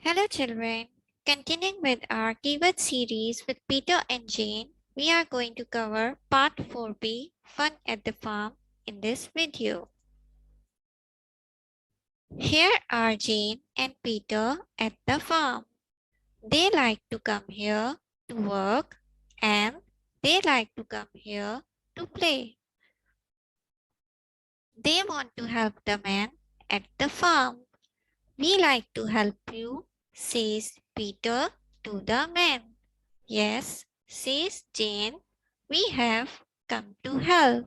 Hello children, continuing with our keyword series with Peter and Jane, we are going to cover part 4b, Fun at the Farm, in this video. Here are Jane and Peter at the farm. They like to come here to work and they like to come here to play. They want to help the man at the farm. We like to help you, says Peter to the man. Yes, says Jane, we have come to help.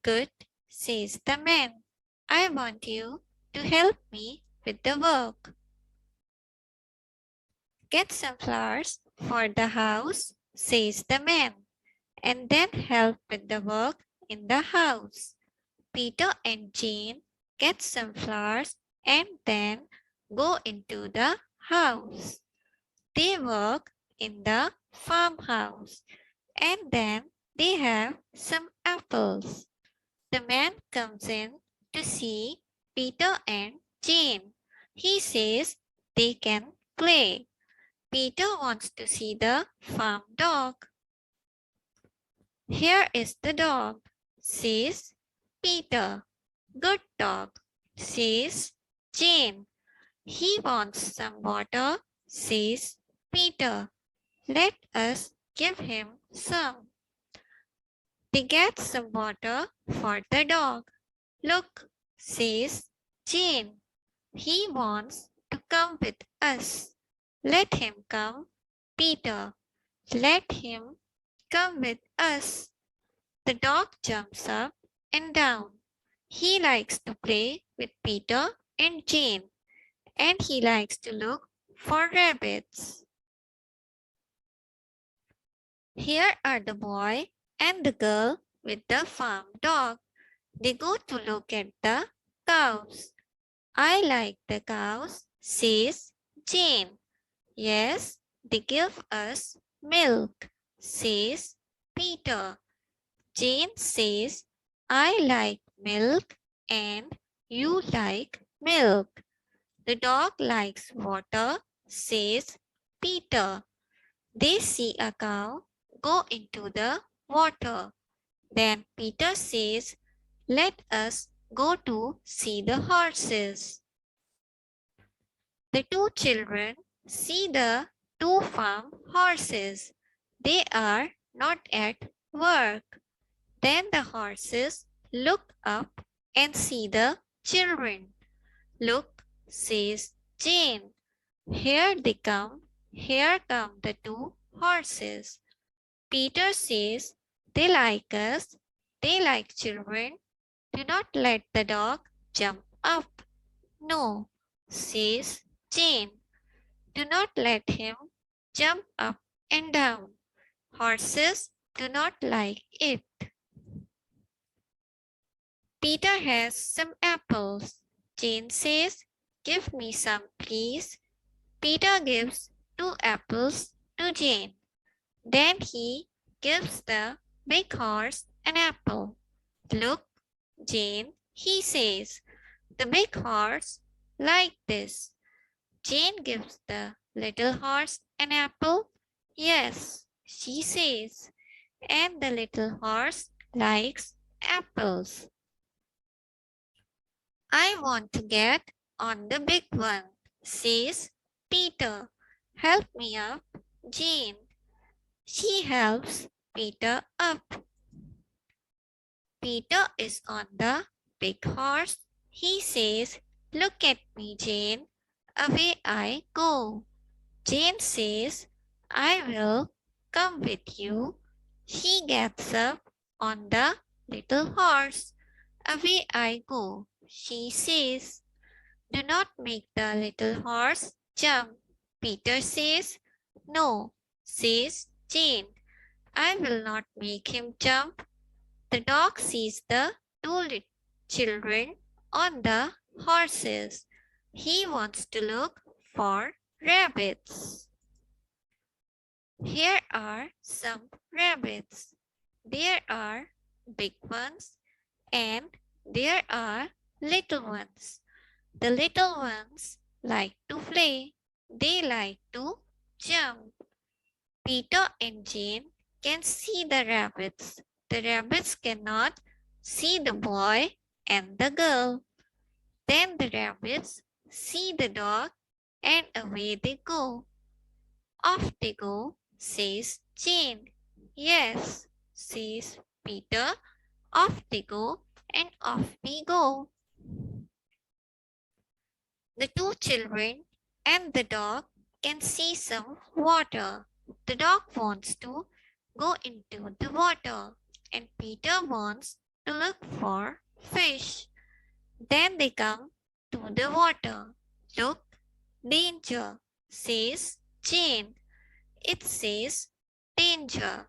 Good, says the man. I want you to help me with the work. Get some flowers for the house, says the man, and then help with the work in the house. Peter and Jane get some flowers and then go into the house. They work in the farmhouse and then they have some apples. The man comes in to see Peter and Jane. He says they can play. Peter wants to see the farm dog. Here is the dog, says Peter. Good dog, says Jane. He wants some water, says Peter. Let us give him some. They get some water for the dog. Look, says Jane. He wants to come with us. Let him come, Peter. Let him come with us. The dog jumps up and down. He likes to play with Peter and Jane, and he likes to look for rabbits. Here are the boy and the girl with the farm dog. They go to look at the cows. I like the cows, says Jane. Yes, they give us milk, says Peter. Jane says, I like milk and you like milk. The dog likes water, says Peter. They see a cow go into the water. Then Peter says, let us go to see the horses. The two children see the two farm horses. They are not at work. Then the horses look up and see the children. Look, says Jane. Here they come. Here come the two horses. Peter says, they like us. They like children. Do not let the dog jump up. No, says Jane. Do not let him jump up and down. Horses do not like it. Peter has some apples. Jane says, give me some, please. Peter gives 2 apples to Jane. Then he gives the big horse an apple. Look, Jane, he says, the big horse like this. Jane gives the little horse an apple. Yes, she says, and the little horse likes apples. I want to get on the big one, says Peter. Help me up, Jane. She helps Peter up. Peter is on the big horse. He says, look at me, Jane. Away I go. Jane says, I will come with you. She gets up on the little horse. Away I go, she says. Do not make the little horse jump. Peter says, no, says Jane. I will not make him jump. The dog sees the two children on the horses. He wants to look for rabbits. Here are some rabbits. There are big ones and there are little ones. The little ones like to play. They like to jump. Peter and Jane can see the rabbits. The rabbits cannot see the boy and the girl. Then the rabbits see the dog and away they go. Off they go, says Jane. Yes, says Peter. Off they go and off we go. The two children and the dog can see some water. The dog wants to go into the water and Peter wants to look for fish. Then they come to the water. Look, danger, says Jane. It says danger.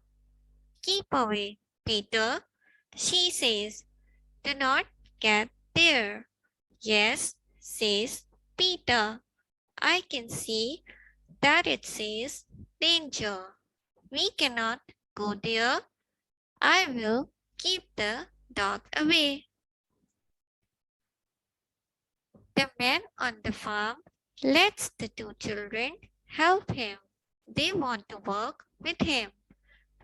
Keep away, Peter. She says, do not get there. Yes, says Peter. I can see that it says danger. We cannot go there. I will keep the dog away. The man on the farm lets the two children help him. They want to work with him.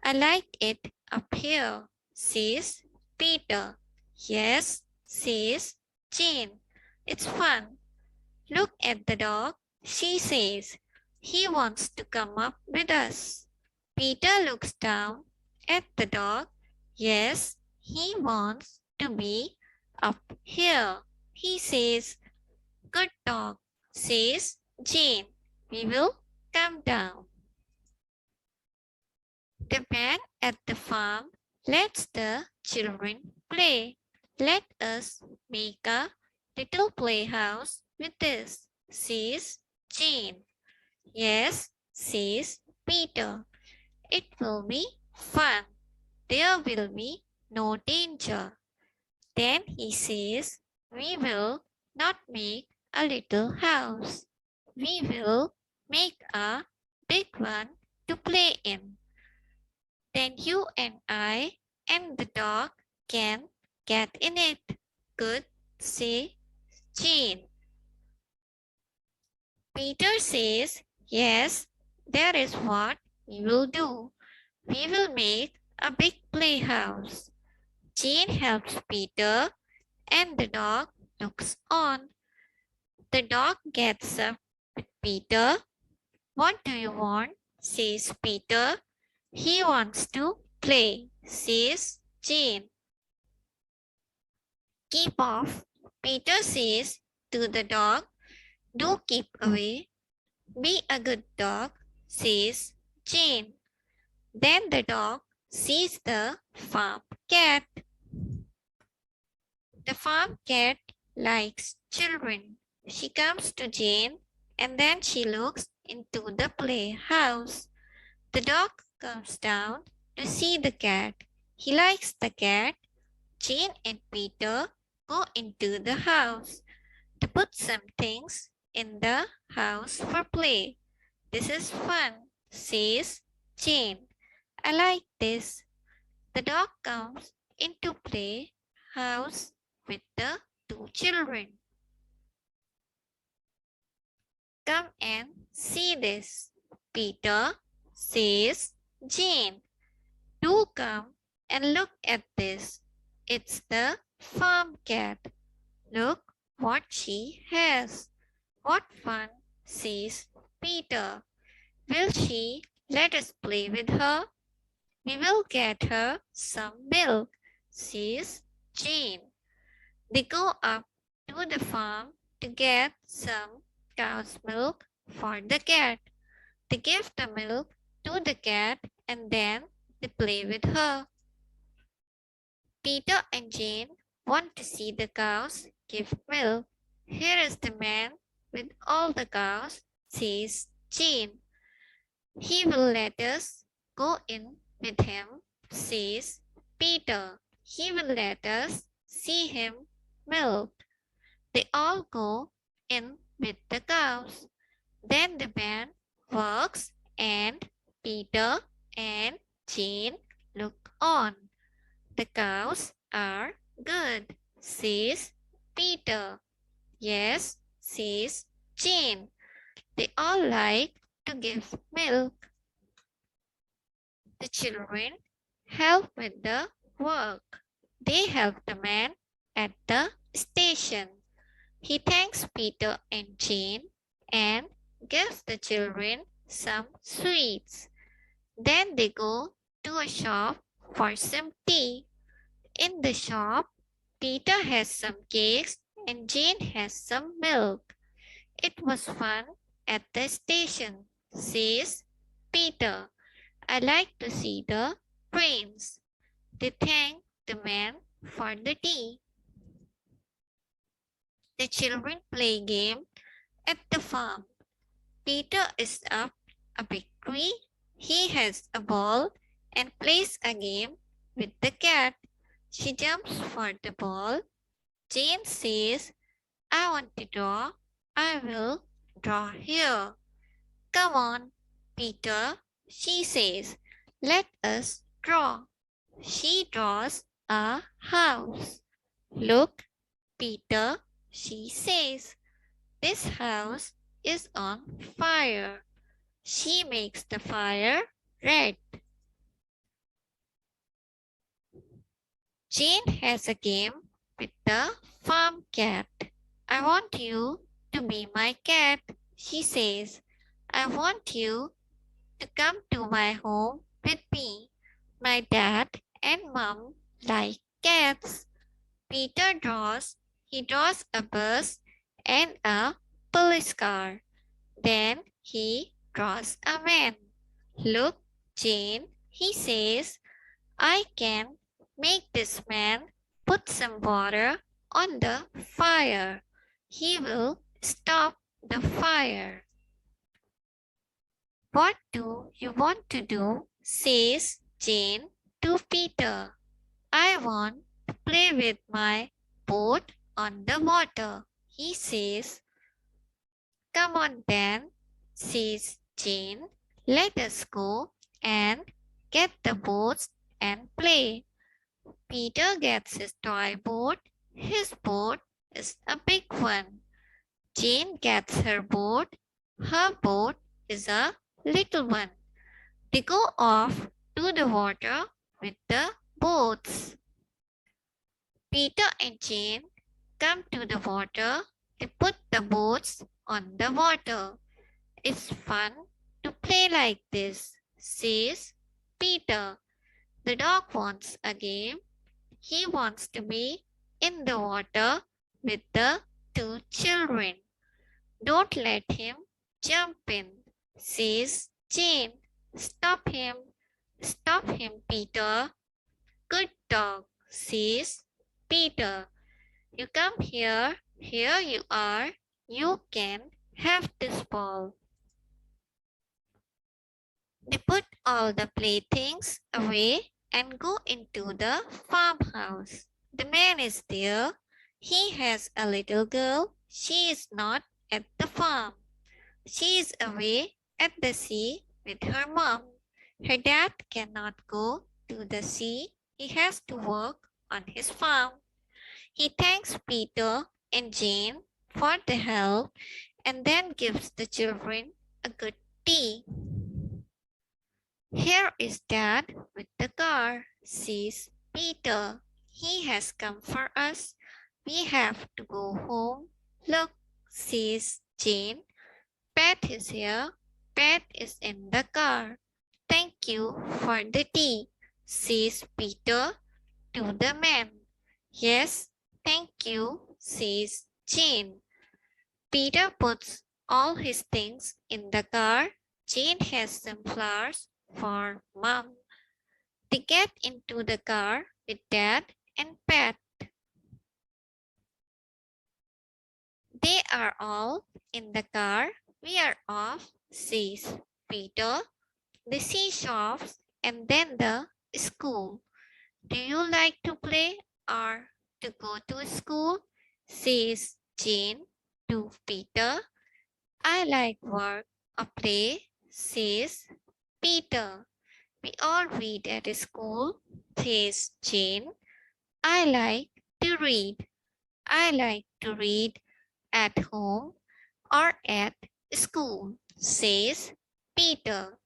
I like it up here, says Peter. Yes, says Jane. It's fun. Look at the dog, she says. He wants to come up with us. Peter looks down at the dog. Yes, he wants to be up here. He says, good dog, says Jane. We will come down. The man at the farm lets the children play. Let us make a little playhouse with this, says Jane. Yes, says Peter. It will be fun. There will be no danger. Then he says, we will not make a little house. We will make a big one to play in. Then you and I and the dog can get in it. Good, say Jane. Peter says, yes, that is what we will do. We will make a big playhouse. Jane helps Peter and the dog looks on. The dog gets up with Peter. What do you want? Says Peter. He wants to play, says Jane. Keep off, Peter says to the dog. Do keep away. Be a good dog, says Jane. Then the dog sees the farm cat. The farm cat likes children. She comes to Jane and then she looks into the playhouse. The dog comes down to see the cat. He likes the cat. Jane and Peter go into the house to put some things in the house for play. This is fun, says Jane. I like this. The dog comes into play house with the two children. Come and see this, Peter, says Jane. Do come and look at this. It's the farm cat. Look what she has. What fun, says Peter. Will she let us play with her? We will get her some milk, says Jane. They go up to the farm to get some cow's milk for the cat. They give the milk to the cat and then they play with her. Peter and Jane want to see the cows give milk. Here is the man with all the cows, says Jane. He will let us go in with him, says Peter. He will let us see him milk. They all go in with the cows. Then the man works and Peter and Jane look on. The cows are good, says Peter. Yes, says Jane. They all like to give milk. The children help with the work. They help the man at the station. He thanks Peter and Jane and gives the children some sweets. Then they go to a shop for some tea. In the shop, Peter has some cakes and Jane has some milk. It was fun at the station, says Peter. I like to see the trains. They thank the man for the tea. The children play game at the farm. Peter is up a big tree. He has a ball and plays a game with the cat. She jumps for the ball. Jane says, I want to draw. I will draw here. Come on, Peter, she says. Let us draw. She draws a house. Look, Peter, she says. This house is on fire. She makes the fire red. Jane has a game with the farm cat. I want you to be my cat, she says. I want you to come to my home with me. My dad and mom like cats. Peter draws. He draws a bus and a police car. Then he draws a man. Look, Jane, he says, I can make this man put some water on the fire. He will stop the fire. What do you want to do? Says Jane to Peter. I want to play with my boat on the water. He says, come on then, says Jane. Let us go and get the boats and play. Peter gets his toy boat. His boat is a big one. Jane gets her boat. Her boat is a little one. They go off to the water with the boats. Peter and Jane come to the water. They put the boats on the water. It's fun to play like this, says Peter. The dog wants a game. He wants to be in the water with the two children. Don't let him jump in, says Jane. Stop him, Peter. Good dog, says Peter. You come here. Here you are. You can have this ball. They put all the playthings away and go into the farmhouse. The man is there. He has a little girl. She is not at the farm. She is away at the sea with her mom. Her dad cannot go to the sea. He has to work on his farm. He thanks Peter and Jane for the help and then gives the children a good tea. Here is Dad with the car, says Peter. He has come for us. We have to go home. Look, says Jane. Pat is here. Pat is in the car. Thank you for the tea, says Peter to the man. Yes, thank you, says Jane. Peter puts all his things in the car. Jane has some flowers for Mom. They get into the car with Dad and Pat. They are all in the car. We are off, says Peter. The sea shops and then the school. Do you like to play or to go to school? Says Jane to Peter. I like work or play, says Peter. We all read at school, says Jane. I like to read. I like to read at home or at School, says Peter.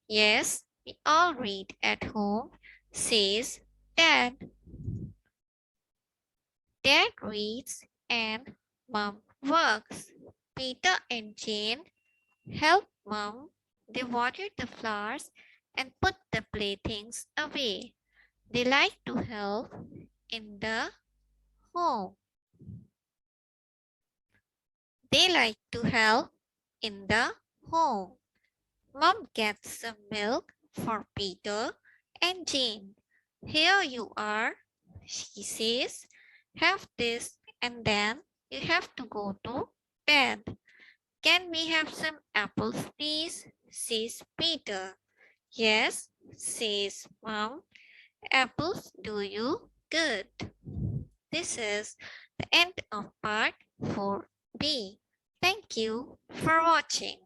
Yes, we all read at home, says Dad. Dad reads and Mom works. Peter and Jane help Mom. They water the flowers and put the playthings away. They like to help in the home. They like to help in the home. Mom gets some milk for Peter and Jane. Here you are, she says. Have this and then you have to go to bed. Can we have some apples, please? Says Peter. Yes, says Mom. Apples do you good. This is the end of part 4b. Thank you for watching.